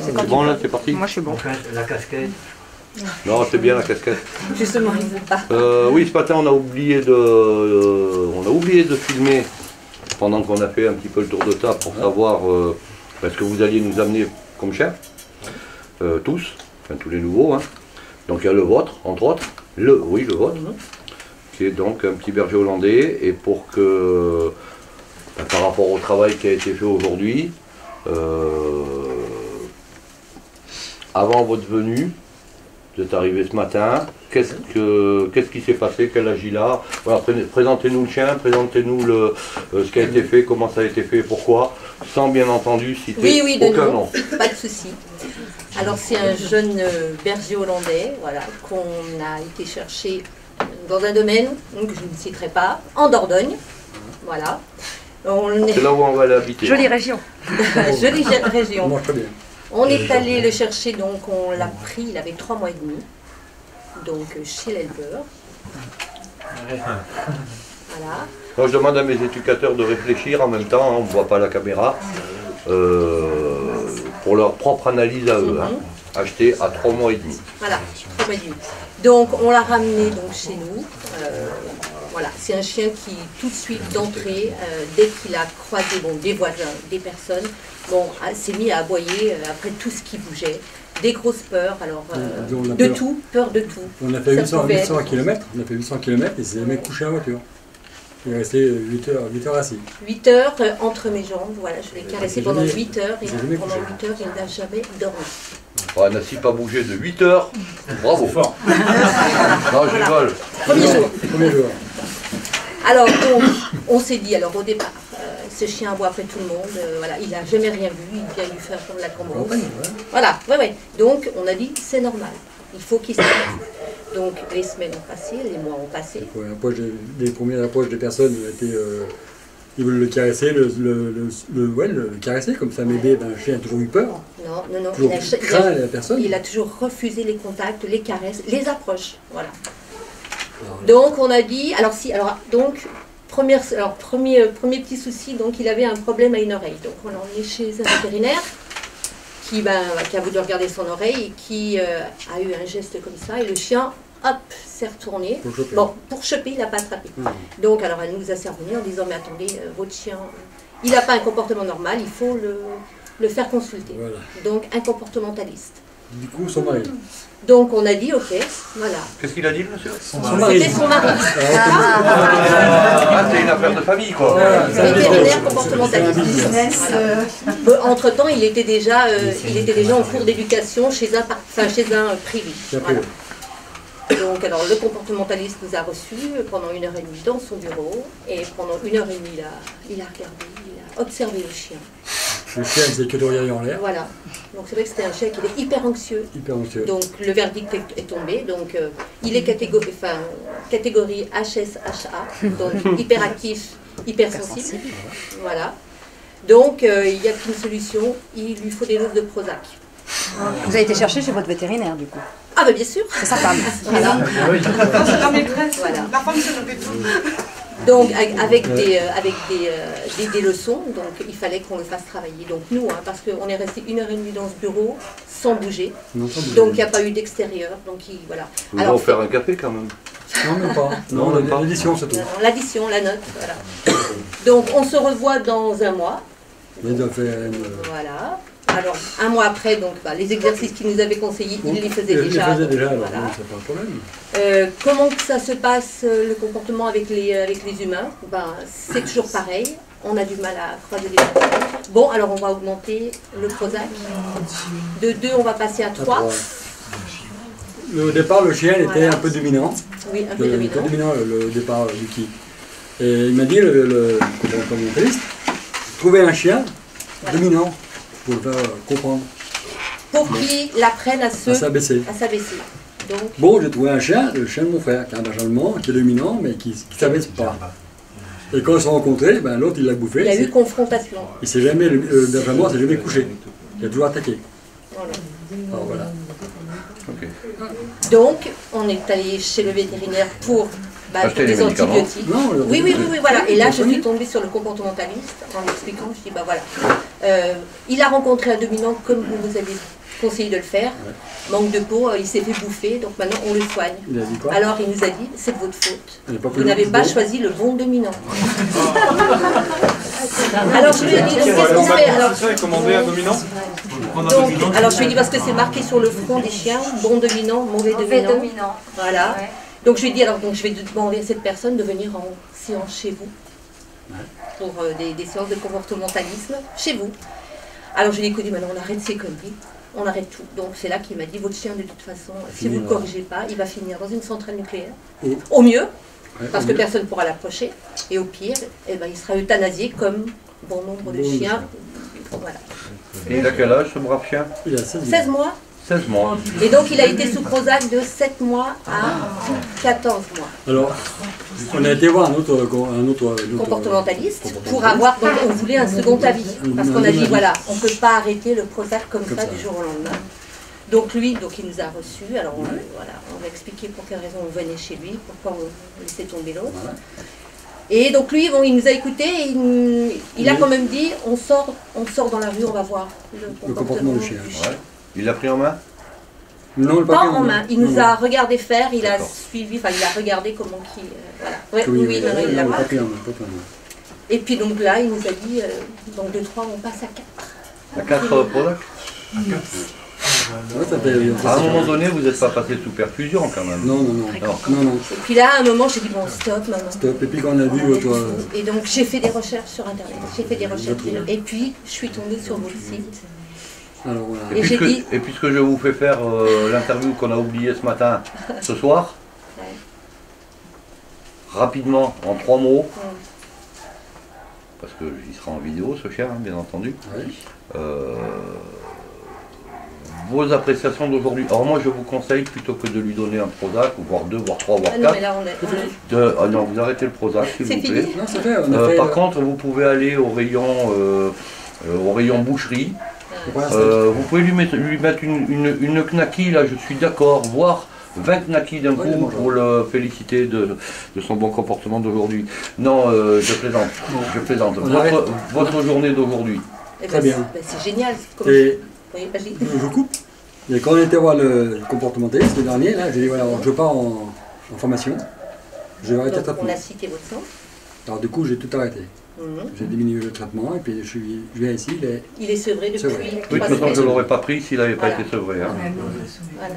C'est quand bon là, c'est parti. Moi je suis bon. La casquette. Non, c'est bien la casquette. Justement, il ne veut pas. Oui, ce matin, on a oublié de filmer pendant qu'on a fait un petit peu le tour de table pour savoir ce que vous alliez nous amener comme chef. Tous, enfin tous les nouveaux. Hein. Donc il y a le vôtre, entre autres. Le vôtre. Qui est donc un petit berger hollandais. Et pour que, par rapport au travail qui a été fait aujourd'hui, avant votre venue, vous êtes arrivé ce matin, qu'est-ce qui s'est passé, quel âge il a? Voilà, présentez-nous le chien, présentez-nous ce qui a été fait, comment ça a été fait, pourquoi, sans bien entendu citer aucun nom. Pas de souci. Alors c'est un jeune berger hollandais, voilà, qu'on a été chercher dans un domaine que je ne citerai pas, en Dordogne, voilà. C'est là où on va l'habiter. Jolie région. Jolie région. Moi, très bien. On est allé le chercher, donc on l'a pris, il avait 3 mois et demi, donc chez l'éleveur. Voilà. Moi, je demande à mes éducateurs de réfléchir en même temps, hein, on ne voit pas la caméra, pour leur propre analyse à eux, acheté à 3 mois et demi. Voilà, 3 mois et demi. Donc on l'a ramené donc, chez nous. Voilà, c'est un chien qui, tout de suite, d'entrée, dès qu'il a croisé des voisins, des personnes, s'est mis à aboyer après tout ce qui bougeait. Des grosses peurs, alors de tout, peur de tout. On a fait 800 km, et il s'est jamais couché en voiture. Il est resté 8 heures assis. 8 heures entre mes jambes, voilà, je l'ai caressé pendant 8 heures, et pendant 8 heures, il n'a jamais dormi. Oh, n'a-t-il pas bougé de 8 heures? Bravo. Fort. Non, je rigole. Premier jour. Alors, donc, on s'est dit, alors au départ, ce chien aboie après tout le monde, voilà, il n'a jamais rien vu, il vient lui faire comme la cambrousse. Voilà, ouais. Donc, on a dit, c'est normal, il faut qu'il s'arrête. Donc, les semaines ont passé, les mois ont passé. Les premières approches des personnes étaient... ils veulent le caresser, le caresser, comme ça, bébé, un chien a toujours eu peur. Non, il a toujours refusé les contacts, les caresses, les approches, voilà. Donc on a dit, premier petit souci, donc il avait un problème à une oreille. Donc on l'a emmené chez un vétérinaire qui a voulu regarder son oreille et qui a eu un geste comme ça et le chien, hop, s'est retourné. Pour choper, il n'a pas attrapé. Donc alors elle nous a servi en disant, mais attendez, votre chien, il n'a pas un comportement normal, il faut le faire consulter. Voilà. Donc un comportementaliste. Du coup, son mari. Donc on a dit, ok, voilà. Qu'est-ce qu'il a dit, monsieur? Son mari. C'était son mari. C'est une affaire de famille, quoi. Vétérinaire comportementaliste. Voilà. Entre-temps, il était déjà en cours d'éducation chez un privé. Voilà. Donc alors, le comportementaliste nous a reçus pendant 1 heure et demie dans son bureau. Et pendant 1 heure et demie, il a regardé, il a observé le chien. Le chien, il faisait que d'oreiller en l'air. Voilà. Donc c'est vrai que c'était un chien qui était hyper anxieux. Donc le verdict est tombé. Donc il est catégorie HSHA, donc hyperactif, hypersensible. Voilà. Donc il n'y a qu'une solution, il lui faut des doses de Prozac. Vous avez été chercher chez votre vétérinaire du coup? Ah ben bien sûr. C'est sa femme. Voilà. C'est la maîtresse. Voilà. La femme se répète tout. Donc avec des leçons, donc il fallait qu'on le fasse travailler. Donc nous, parce qu'on est resté 1 heure et demie dans ce bureau sans bouger, donc il n'y a pas eu d'extérieur. Donc voilà. Vous allez faire un café quand même? Non, même pas. Non, l'addition, c'est tout. L'addition, la note, voilà. Donc on se revoit dans 1 mois. Voilà. Alors, 1 mois après, donc, les exercices qu'il nous avait conseillés, il les faisait déjà. Alors, voilà. c'est pas un problème. Comment que ça se passe, le comportement avec les humains? C'est toujours pareil. On a du mal à croiser les gens. Bon, alors on va augmenter le Prozac. De 2, on va passer à 3. Au départ, le chien était un peu dominant. Oui, un peu dominant. Le départ du qui. Et il m'a dit, le comportementaliste, trouver un chien dominant. Pour le faire comprendre. Pour qu'il apprenne à s'abaisser. Donc... Bon, j'ai trouvé un chien, le chien de mon frère, qui est un berger allemand, qui est dominant, mais qui ne s'abaisse pas. Et quand ils se sont rencontrés, l'autre il l'a bouffé. Il y a eu confrontation. Il s'est jamais, le berger allemand s'est jamais couché. Il a toujours attaqué. Voilà. Alors voilà. Okay. Donc, on est allé chez le vétérinaire pour acheter les des médicaments. antibiotiques. Non, Oui, voilà. Et là, je soigner. suis tombée sur le comportementaliste en l'expliquant. Je dis, bah voilà, il a rencontré un dominant comme vous avez conseillé de le faire. Manque de peau, il s'est fait bouffer, donc maintenant on le soigne. Il a dit quoi? Alors il nous a dit, c'est de votre faute. Il a pas Vous pris n'avez le pas bon. choisi le bon dominant. Alors je lui ai dit, donc qu'est-ce qu'on fait alors, C'est ça, commander un dominant. donc, alors je lui ai dit, parce que c'est marqué sur le front des chiens, bon dominant, mauvais dominant. Voilà. Ouais. Donc je lui ai dit, alors donc, je vais demander à cette personne de venir en séance chez vous. Pour des séances de comportementalisme chez vous. Alors je lui ai dit, écoutez, maintenant on arrête ces conneries. On arrête tout. Donc c'est là qu'il m'a dit, votre chien de toute façon, si vous ne le corrigez pas, il va finir dans une centrale nucléaire. Et- Au mieux, Ouais, parce au que mieux. personne ne pourra l'approcher. Et au pire, eh ben, il sera euthanasié comme bon nombre de Bon nombre de chiens. Voilà. Et il a quel âge ce brave chien? Il a 16 16 mois. 16 mois. Et donc il a été sous Prozac de 7 mois à 14 mois. Alors, on a été voir un autre Comportementaliste pour avoir, donc on voulait un second avis. Parce qu'on a dit, voilà, on ne peut pas arrêter le Prozac comme ça du jour au lendemain. Donc lui, donc il nous a reçus, alors on, voilà, on a expliqué pour quelle raison on venait chez lui, pourquoi on laissait tomber l'autre. Voilà. Et donc lui, bon, il nous a écoutés, et il a quand même dit, on sort dans la rue, on va voir Le comportement du chien. Ouais. Il l'a pris en main? Non, le Pas papier, en non. main, il nous Non, a regardé faire, il a D'accord. suivi, enfin il a regardé comment qui... voilà. Ouais, Oui, oui, non, il l'a le pas. papier en main, pas en main. Et puis donc là, il nous a dit, donc de 3, on passe à 4. À 4 Prozac? Ouais, ça fait- À un moment donné, vous n'êtes pas passé sous perfusion quand même. Non. Non. Et puis là, à un moment, j'ai dit, bon, stop, maman. Stop. Et puis quand on a vu votre... Et donc j'ai fait des recherches sur Internet, j'ai fait des recherches. Et puis, je suis tombée sur votre site. Alors voilà. Et j'ai dit- Et puisque je vous fais faire l'interview qu'on a oubliée ce matin, ce soir, Ouais. rapidement, en 3 mots, parce qu'il sera en vidéo ce chien, hein, bien entendu, Ouais. vos appréciations d'aujourd'hui. Alors moi je vous conseille, plutôt que de lui donner un Prozac, voire 2, voire 3, voire Ah non, 4, mais là, on est... ah non, vous arrêtez le Prozac s'il C'est vous fini. plaît. Non, c'est fait. On a fait Par contre, vous pouvez aller au rayon boucherie. Vous pouvez lui mettre une knacky, là je suis d'accord, voire 20 knackis d'un coup pour le féliciter de son bon comportement d'aujourd'hui. Non, je plaisante. Je plaisante. Votre journée d'aujourd'hui. Eh Très ben, bien. c'est génial. Comme... Et Oui, vas-y. je coupe. Et quand on était voir le comportementaliste le dernier, là, j'ai dit voilà, je pars en formation. Je vais arrêter le Donc, traitement. on a cité votre sang. Alors du coup, j'ai tout arrêté. J'ai diminué le traitement et puis je viens ici. Il est sevré depuis Sevré. Oui, de 3 toute façon, je ne semaines. l'aurais pas pris s'il n'avait pas Voilà. été sevré. Hein. Voilà.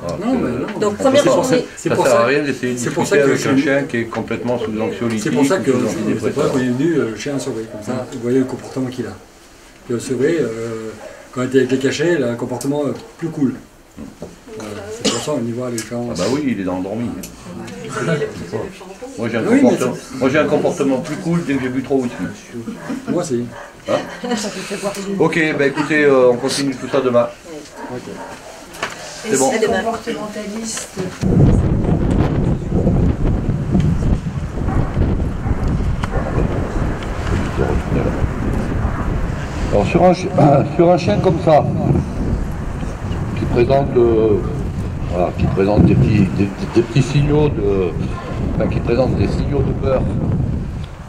Ah, Non, mais non. Donc, première C'est pour ça- journée. c'est ça pour sert à ça. rien d'essayer de c'est pour discuter ça que avec je un suis- chien qui est complètement sous anxiolytique. C'est pour ça que ou sous c'est pour ça antidépresseur. qu'on est venu le chien sauvé. Comme ça, vous voyez le comportement qu'il a. Le sauvé, quand il était avec les cachets, il a un comportement plus cool. Voilà, c'est pour ça qu'on y voit les différences. Ah bah oui, il est endormi. Moi j'ai un, Oui, mais moi, j'ai un comportement plus cool dès que j'ai bu 3 whisky. Moi aussi. Ok, bah écoutez, on continue tout ça demain. Et C'est bon. si À demain. comportementaliste, Alors sur un chien comme ça, qui présente, voilà, qui présente des petits signaux de, enfin, qui présente des signaux de peur,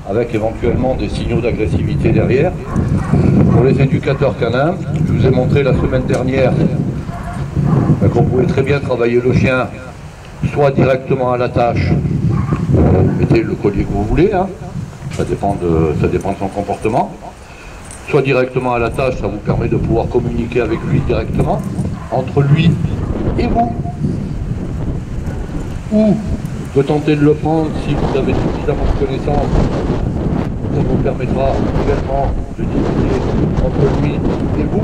avec éventuellement des signaux d'agressivité derrière. Pour les éducateurs canins, je vous ai montré la semaine dernière qu'on pouvait très bien travailler le chien, soit directement à la tâche, vous mettez le collier que vous voulez, hein, ça dépend de son comportement. Soit directement à la tâche, ça vous permet de pouvoir communiquer avec lui directement, entre lui et vous. Ou de tenter de le prendre si vous avez suffisamment de connaissances, ça vous permettra également de discuter entre lui et vous.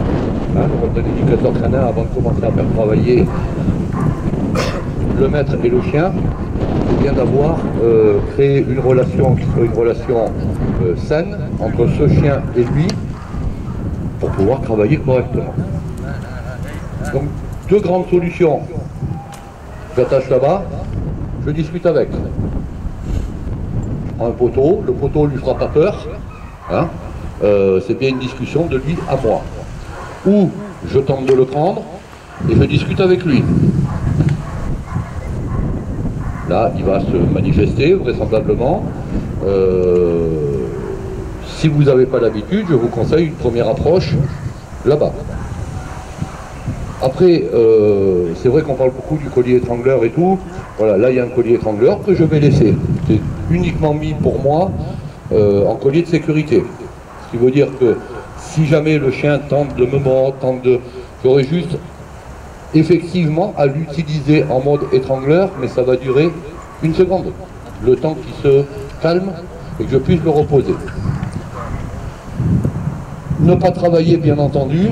Hein, votre éducateur canin, avant de commencer à faire travailler le maître et le chien, c'est bien d'avoir créé une relation qui soit une relation saine entre ce chien et lui, pour pouvoir travailler correctement. Donc, 2 grandes solutions. J'attache là-bas, je discute avec. Je prends un poteau, le poteau lui fera pas peur. Hein, c'est bien une discussion de lui à moi. Ou je tente de le prendre et je discute avec lui. Là, il va se manifester vraisemblablement. Si vous n'avez pas l'habitude, je vous conseille une première approche là-bas. Après, c'est vrai qu'on parle beaucoup du collier étrangleur et tout. Voilà, là il y a un collier étrangleur que je vais laisser. C'est uniquement mis pour moi en collier de sécurité. Ce qui veut dire que si jamais le chien tente de me mordre, j'aurai juste effectivement à l'utiliser en mode étrangleur, mais ça va durer 1 seconde. Le temps qu'il se calme et que je puisse le reposer. Ne pas travailler, bien entendu,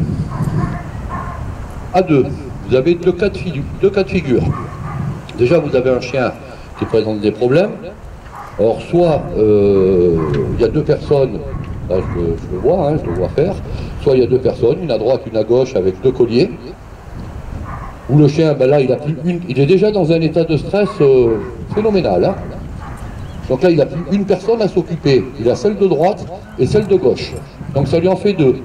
à deux. Vous avez deux cas de figure. Déjà, vous avez un chien qui présente des problèmes. Or, soit il y a deux personnes, là je le vois, je le vois faire, soit il y a deux personnes, une à droite, une à gauche, avec deux colliers, où le chien, ben là, il est déjà dans un état de stress phénoménal. Hein. Donc là, il n'a plus une personne à s'occuper. Il a celle de droite et celle de gauche. Donc ça lui en fait deux.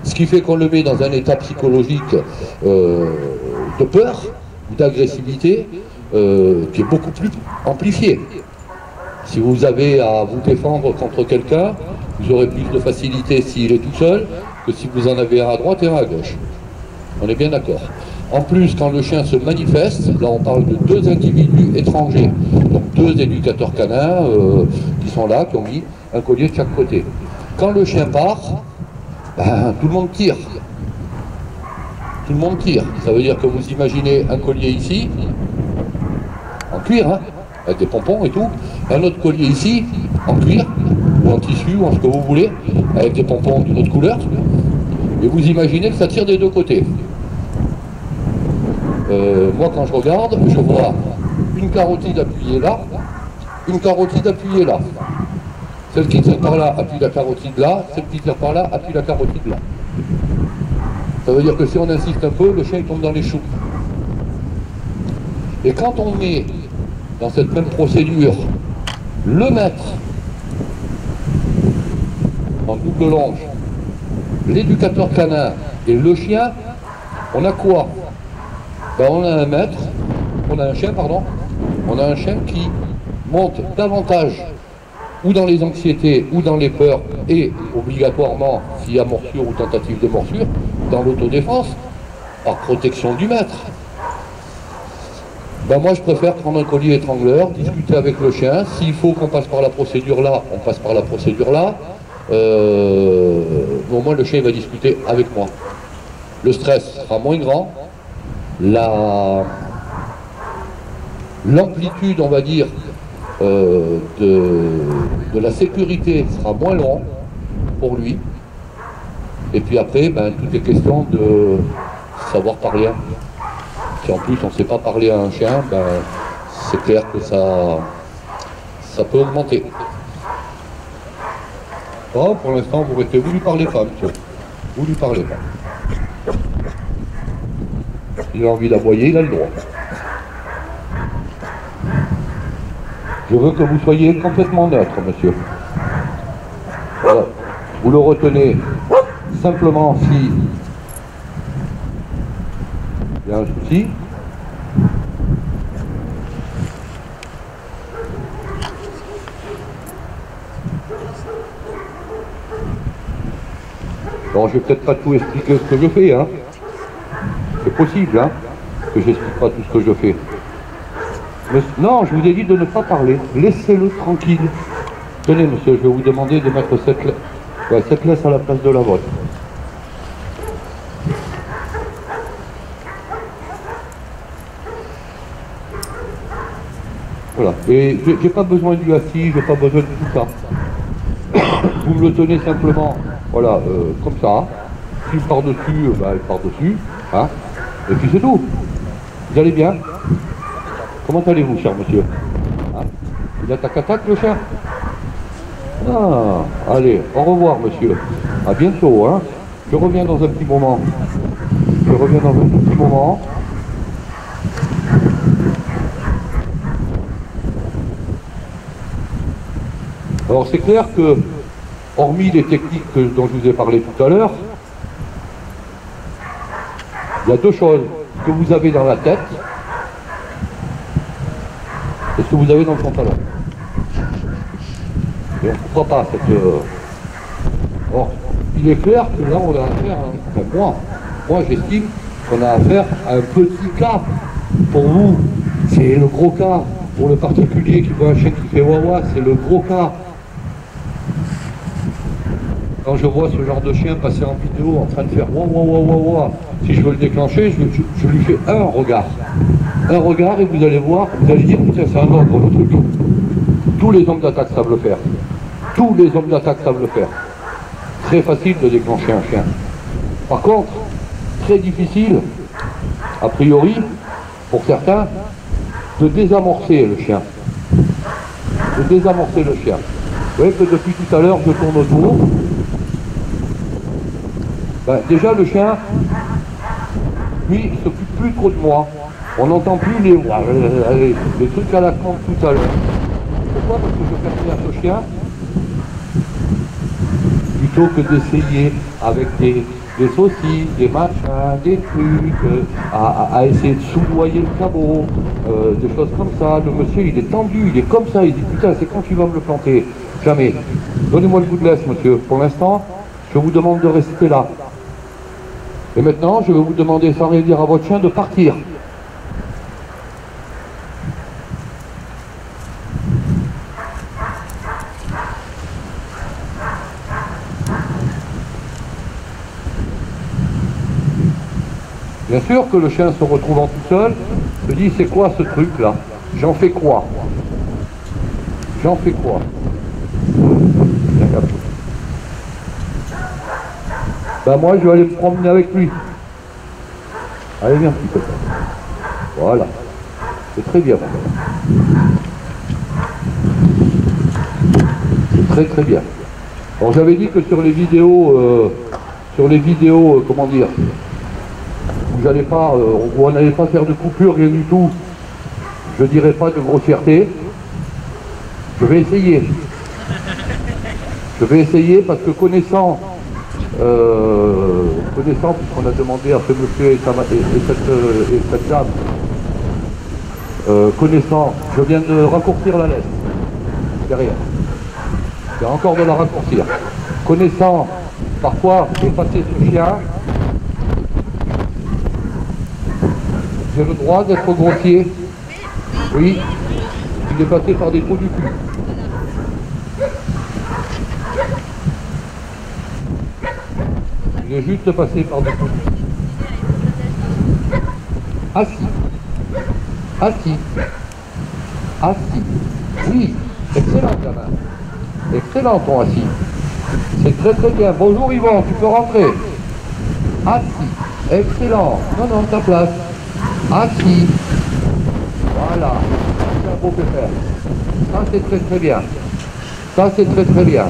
Ce qui fait qu'on le met dans un état psychologique de peur ou d'agressivité qui est beaucoup plus amplifié. Si vous avez à vous défendre contre quelqu'un, vous aurez plus de facilité s'il est tout seul que si vous en avez un à droite et un à gauche. On est bien d'accord. En plus, quand le chien se manifeste, là on parle de deux individus étrangers, donc deux éducateurs canins qui sont là, qui ont mis un collier de chaque côté. Quand le chien part, ben, tout le monde tire. Tout le monde tire. Ça veut dire que vous imaginez un collier ici, en cuir, hein, avec des pompons et tout, un autre collier ici, en cuir, ou en tissu, ou en ce que vous voulez, avec des pompons d'une autre couleur, et vous imaginez que ça tire des deux côtés. Moi, quand je regarde, je vois une carotide appuyée là, une carotide appuyée là. Celle qui tire par là appuie la carotide là, celle qui tire par là appuie la carotide là. Ça veut dire que si on insiste un peu, le chien il tombe dans les choux. Et quand on met dans cette même procédure le maître en double longe, l'éducateur canin et le chien, on a quoi? Ben, on a un maître, on a un chien, pardon, on a un chien qui monte davantage ou dans les anxiétés ou dans les peurs et obligatoirement, s'il y a morsure ou tentative de morsure, dans l'autodéfense, par protection du maître. Ben moi je préfère prendre un collier étrangleur, discuter avec le chien, s'il faut qu'on passe par la procédure là, on passe par la procédure là, au moins le chien va discuter avec moi. Le stress sera moins grand, l'amplitude, on va dire, de la sécurité sera moins long pour lui. Et puis après, ben, tout est question de savoir parler. Si en plus on ne sait pas parler à un chien, ben, c'est clair que ça peut augmenter. Oh, pour l'instant, vous restez, vous lui parlez pas, monsieur. Vous lui parlez pas. S'il a envie d'aboyer, il a le droit. Je veux que vous soyez complètement neutre, monsieur. Voilà. Vous le retenez simplement si il y a un souci. Bon, je vais peut-être pas tout expliquer ce que je fais, hein. C'est possible, hein, que j'explique pas tout ce que je fais. Mais, non, je vous ai dit de ne pas parler. Laissez-le tranquille. Tenez, monsieur, je vais vous demander de mettre cette laisse à la place de la vôtre. Voilà. Et j'ai pas besoin du assis, j'ai pas besoin de tout ça. Vous me le tenez simplement, voilà, comme ça. S'il part dessus, bah, il part dessus. Hein, et puis c'est tout. Vous allez bien? Comment allez-vous, cher monsieur? Hein, il attaque le chien? Ah, allez, au revoir, monsieur. À bientôt, hein. Je reviens dans un petit moment. Je reviens dans un tout petit moment. Alors c'est clair que, hormis les techniques dont je vous ai parlé tout à l'heure, il y a deux choses que vous avez dans la tête. C'est ce que vous avez dans le pantalon. Et on ne comprend pas cette... Or, il est clair que là, on a affaire, enfin, moi j'estime qu'on a affaire à un petit cas. Pour vous, c'est le gros cas. Pour le particulier qui voit un chien qui fait wawa, c'est le gros cas. Quand je vois ce genre de chien passer en vidéo en train de faire wawa, si je veux le déclencher, je lui fais un regard. Un regard et vous allez voir, vous allez dire, putain, c'est un ordre le truc. Tous les hommes d'attaque savent le faire. Tous les hommes d'attaque savent le faire. Très facile de déclencher un chien. Par contre, très difficile, a priori, pour certains, de désamorcer le chien. De désamorcer le chien. Vous voyez que depuis tout à l'heure, je tourne autour. Ben, déjà, le chien, lui, il ne s'occupe plus trop de moi. On n'entend plus les trucs à la con tout à l'heure. Pourquoi? Parce que je fais à ce chien, plutôt que d'essayer avec des saucisses, des machins, des trucs, à essayer de soudoyer le cabot, des choses comme ça. Le monsieur, il est tendu, il est comme ça, il dit putain, c'est quand tu vas me le planter? Jamais. Donnez-moi le bout de laisse, monsieur. Pour l'instant, je vous demande de rester là. Et maintenant, je vais vous demander, sans rien dire à votre chien, de partir. Bien sûr que le chien se retrouvant tout seul, se dit c'est quoi ce truc là? J'en fais quoi? J'en fais quoi? Ben moi je vais aller me promener avec lui. Allez viens petit peu. Voilà. C'est très bien. C'est très très bien. Alors j'avais dit que sur les vidéos, comment dire, j'allais pas, on n'allait pas faire de coupure, rien du tout. Je dirais pas de grossièreté. Je vais essayer. Je vais essayer parce que connaissant, puisqu'on a demandé à ce monsieur et cette dame, connaissant, je viens de raccourcir la laisse. Derrière. Il y a encore de la raccourcir. Connaissant, parfois, dépasser ce chien, j'ai le droit d'être grossier. Oui, il est passé par des trous du cul. Il est juste passé par des trous du cul. Assis. Assis. Assis. Oui, excellent gamin. Excellent ton assis. C'est très très bien. Bonjour Yvon, tu peux rentrer. Assis. Excellent. Non, ta place. Assis. Voilà. C'est un beau pépère. Ça c'est très très bien. Ça c'est très très bien.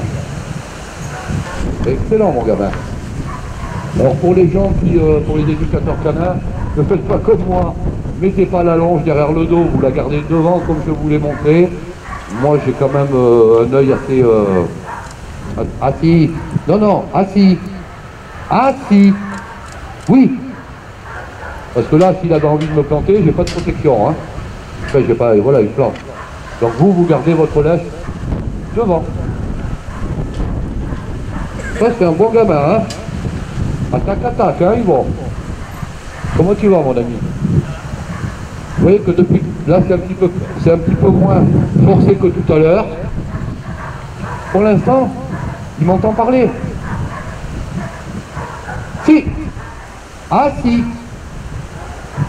Excellent mon gamin. Alors pour les gens qui, pour les éducateurs canins, ne faites pas comme moi. Mettez pas la longe derrière le dos, vous la gardez devant comme je vous l'ai montré. Moi j'ai quand même un œil assez... assis. Non, assis. Assis. Oui. Parce que là, s'il avait envie de me planter, j'ai pas de protection. Hein. Enfin, j'ai pas... Voilà, il plante. Donc vous gardez votre laisse devant. Ça, c'est un bon gamin, hein. Attaque, hein, Yvon. Comment tu vas, mon ami? Vous voyez que depuis... Là, c'est un petit peu moins forcé que tout à l'heure. Pour l'instant, il m'entend parler. Si. Ah, si.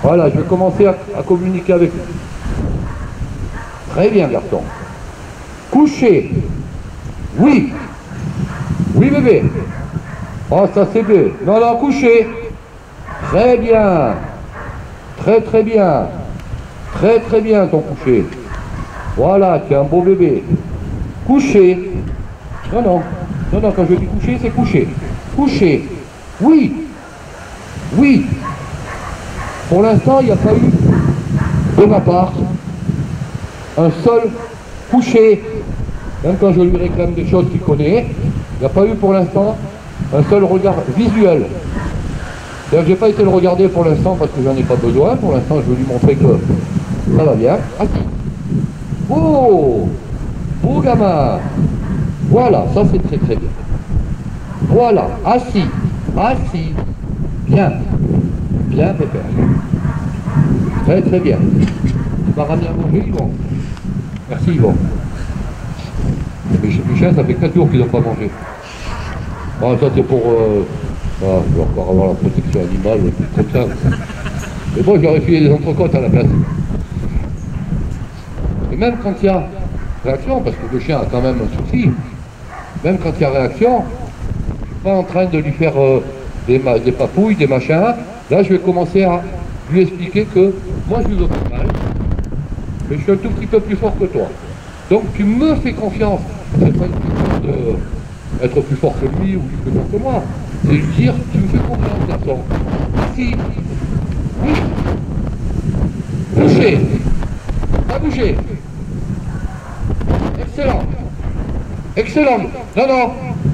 Voilà, je vais commencer à communiquer avec lui. Très bien, garçon. Coucher. Oui. Oui, bébé. Oh, ça c'est bien. Non, coucher. Très bien. Très, très bien. Très, très bien, ton coucher. Voilà, tu es un beau bébé. Coucher. Non, quand je dis coucher, c'est coucher. Coucher. Oui. Oui. Pour l'instant, il n'y a pas eu, de ma part, un seul coucher. Même quand je lui réclame des choses qu'il connaît, il n'y a pas eu pour l'instant un seul regard visuel. C'est-à-dire que je n'ai pas été le regarder pour l'instant parce que j'en ai pas besoin. Pour l'instant, je veux lui montrer que ça va bien. Assis. Beau. Beau gamin. Voilà, ça c'est très très bien. Voilà, assis. Assis. Bien. Bien, pépère. Très très bien. Tu m'as ramené à manger, Yvon. Merci, Yvon. Mes chiens, ça fait 4 jours qu'ils n'ont pas mangé. Bon, ça c'est pour... je vais encore avoir la protection animale, comme ça. Mais bon, j'aurais filé des entrecôtes à la place. Et même quand il y a réaction, parce que le chien a quand même un souci, même quand il y a réaction, je ne suis pas en train de lui faire des papouilles, des machins. Là, je vais commencer à lui expliquer que moi, je lui donne mal, mais je suis un tout petit peu plus fort que toi. Donc, tu me fais confiance. C'est pas une question d'être plus fort que lui ou plus fort que moi. C'est lui dire, tu me fais confiance, garçon. Si. Oui. Bouger. Pas bouger. Excellent. Excellent. Non, non.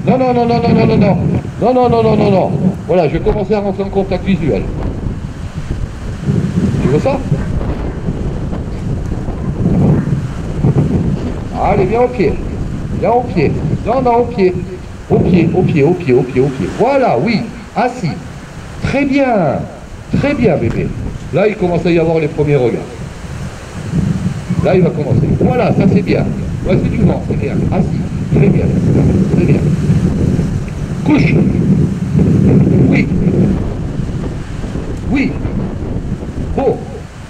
Non, non, non, non, non, non, non, non. Non, non, non, non, non, non. Voilà, je vais commencer à rentrer en contact visuel. Tu veux ça? Allez, viens au pied. Viens au pied. Non, non, au pied. Au pied, au pied, au pied, au pied, au pied. Voilà, oui. Assis. Très bien. Très bien, bébé. Là, il commence à y avoir les premiers regards. Là, il va commencer. Voilà, ça c'est bien. Ouais, c'est du vent, c'est bien. Assis. Très bien. Très bien. Couche. Oui. Oui. Oh,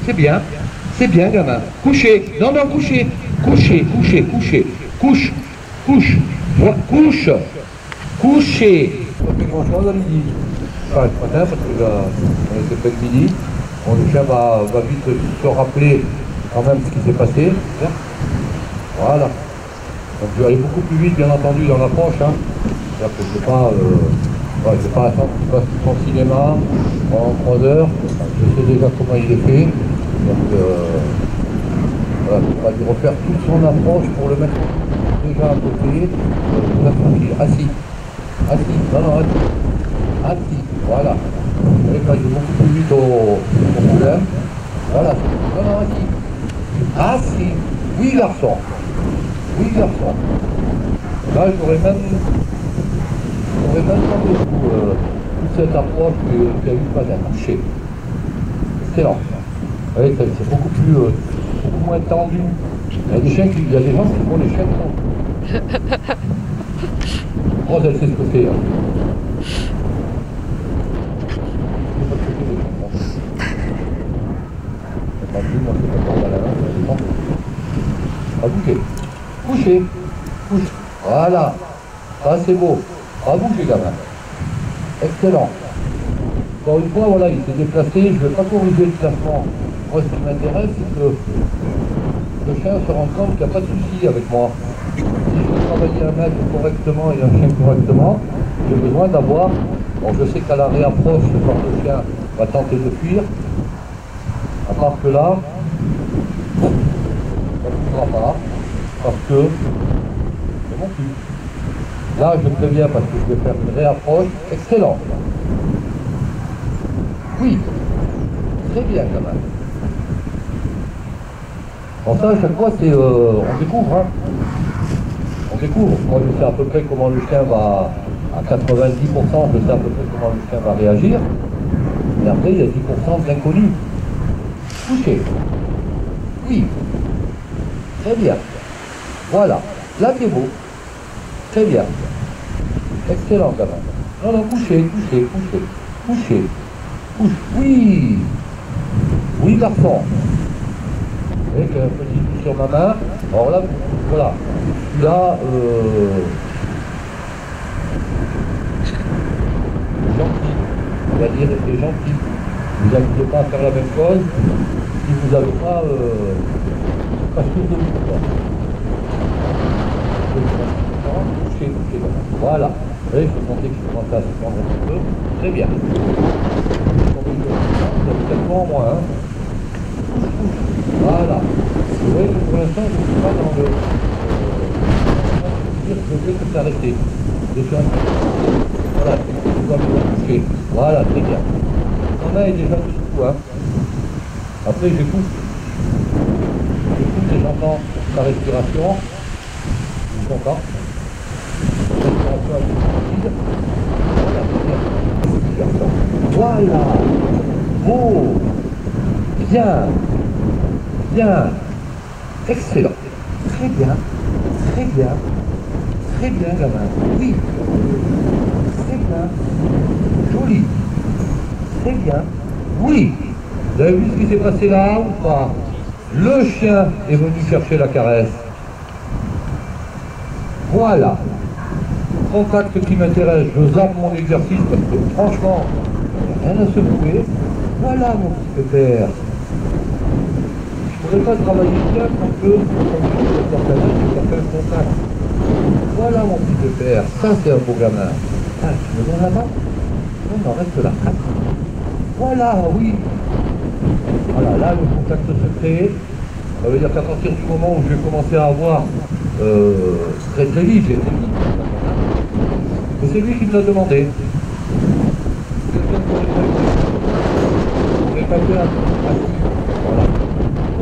c'est bien. C'est bien, gamin. Couchez. Non, non, couchez. Couchez, couchez, couchez. Couche. Couche. Couche. Couchez. On fait grand-chose à midi. Enfin, ce matin, parce que là, on était fait de midi. Bon, le chien va vite se rappeler quand même ce qui s'est passé. Voilà. Donc je vais aller beaucoup plus vite, bien entendu, dans l'approche. Hein. C'est-à-dire que je ne vais pas attendre qu'il fasse son cinéma pendant 3 heures. Je sais déjà comment il est fait. Donc voilà, je vais pas lui refaire toute son approche pour le mettre déjà à côté. Tranquille. Assis. Assis. Non, non, assis. Assis. Voilà. Vous voyez, quand je vais beaucoup plus vite au problème. Voilà. Non, non, assis. Assis. Oui, garçon. Oui, garçon. Là, j'aurais même demandé toute cette approche qu'il y a eu pas d'un coucher. Excellent. Vous voyez, c'est beaucoup moins tendu. Il y a des gens qui font les chiens tendus. Rose, elle sait ce que c'est. Hein. Moi, c'est pas par la main, à bouger. Couchez. Couche. Voilà. Ça, c'est beau. À bouger, gamin. Excellent. Encore une fois, voilà, il s'est déplacé. Je ne vais pas corriger le placement. Moi, ce qui m'intéresse, c'est que le chien se rende compte qu'il n'y a pas de souci avec moi. Si je veux travailler un maître correctement et un chien correctement, j'ai besoin d'avoir... Bon, je sais qu'à la réapproche, quand le chien va tenter de fuir, à part que là, ça ne pourra pas, parce que c'est mon cul. Là, je préviens parce que je vais faire une réapproche. Excellent. Oui. Très bien, quand même. Bon, ça, à chaque fois, c'est... on découvre, hein. On découvre. Moi, je sais à peu près comment le chien va... À 90%, je sais à peu près comment le chien va réagir. Mais après, il y a 10% d'inconnus. Couchez. Oui. Très bien. Voilà. Là, c'est beau. Très bien. Excellent, quand même. Non, non, couchez, couchez, couchez. Couchez. Couche. Oui. Oui, garçon. Vous voyez qu'il y a un petit coup sur ma main. Alors là, voilà. Là, gentil. On va dire, c'est gentil. Vous n'invitez pas à faire la même chose si vous n'avez pas sûr de vous. Voilà. Vous voyez, je sentais que je commençais à se prendre un petit peu. Très bien. Vous avez quelques mois en moins. Hein. Voilà. Vous voyez que pour l'instant, je ne suis pas dans le... je vais tout arrêter. Je suis un peu... Voilà, je dois me coucher. Voilà, très bien. On a déjà tout coup, hein. Après, j'écoute et j'entends. sa respiration. Ils sont pas. Respiration rapide. Voilà. Oh. Bien. Bien. Excellent. Très bien. Très bien. Très bien, gamin. Oui. Très bien. Joli. Très bien. Oui. Vous avez vu ce qui s'est passé là ou pas? Le chien est venu chercher la caresse. Voilà. Contact qui m'intéresse. Je zappe mon exercice parce que franchement, il n'y a rien à secouer. Voilà mon petit pépère. Je ne pourrais pas travailler bien tant que certains contacts. Voilà mon petit pépère. Ça c'est un beau gamin. Ah, tu me donnes la main? Non, reste là. Voilà, oui. Voilà, là le contact se crée. Ça veut dire qu'à partir du moment où je vais commencer à avoir très vite, j'ai été vite. Et c'est lui qui me l'a demandé. On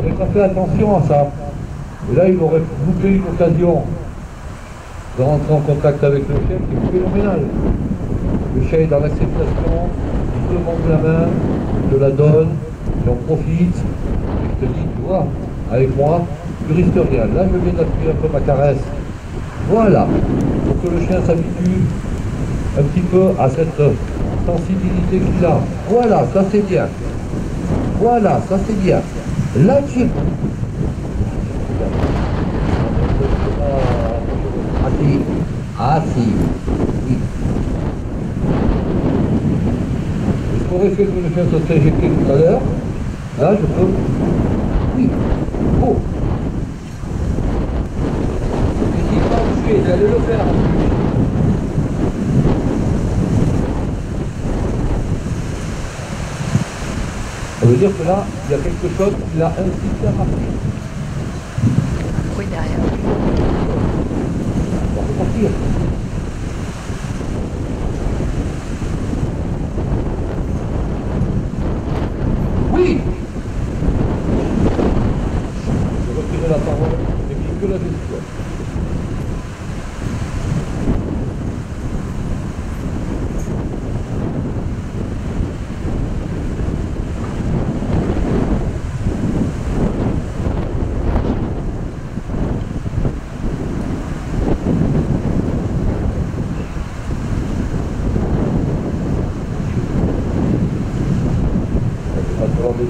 n'aurait pas fait attention à ça. Et là, il aurait loupé une occasion de rentrer en contact avec le chien qui est phénoménal. Le chien est dans l'acceptation, il demande la main, je te la donne, j'en profite, et je te dis, tu vois, avec moi, tu risques rien. Là, je viens d'appuyer un peu ma caresse. Voilà, pour que le chien s'habitue un petit peu à cette sensibilité qu'il a. Voilà, ça c'est bien. Voilà, ça c'est bien. Là, tu es... Assis. Assis. Oui. Je pourrais faire que le chien soit éjecté tout à l'heure. Là, je peux... Oui. Oh. Et s'il va bouger, j'allais le faire. Ça veut dire que là, il y a quelque chose qui l'a incité à partir. Oui, derrière. On va repartir. Oui. Je vais retirer la parole et puis que la décision.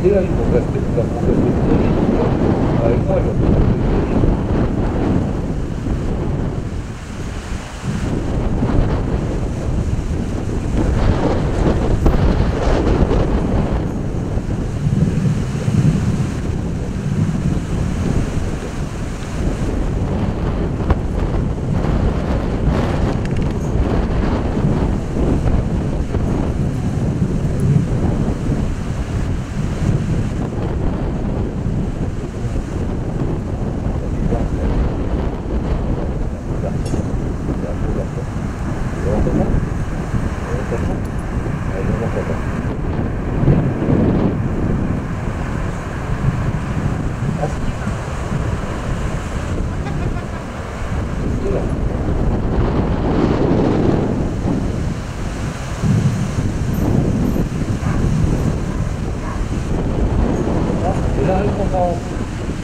Là, ils vont rester tout à fait avec moi, ils vont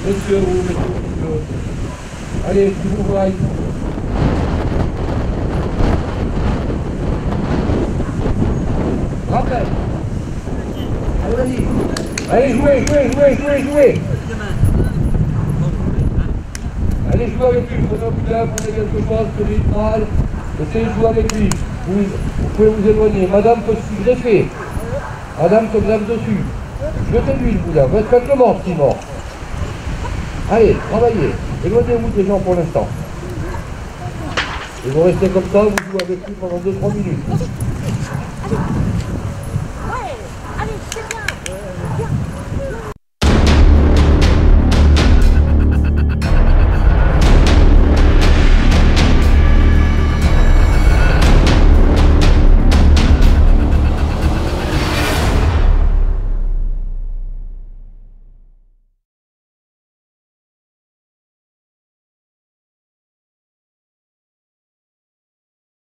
Monsieur, vous mettez au allez, je vous vois. Rappel. Allez, allez, jouez. Allez jouer avec lui, prenez un boudin, prenez quelque chose, prenez une balle, essayez de jouer avec lui. Vous pouvez vous éloigner. Madame peut se greffer. Madame se greffe dessus. Jetez-lui le boudin, faites le mort, si mort. Allez, travaillez. Éloignez-vous des gens pour l'instant. Et vous restez comme ça, vous jouez avec lui pendant 2-3 minutes.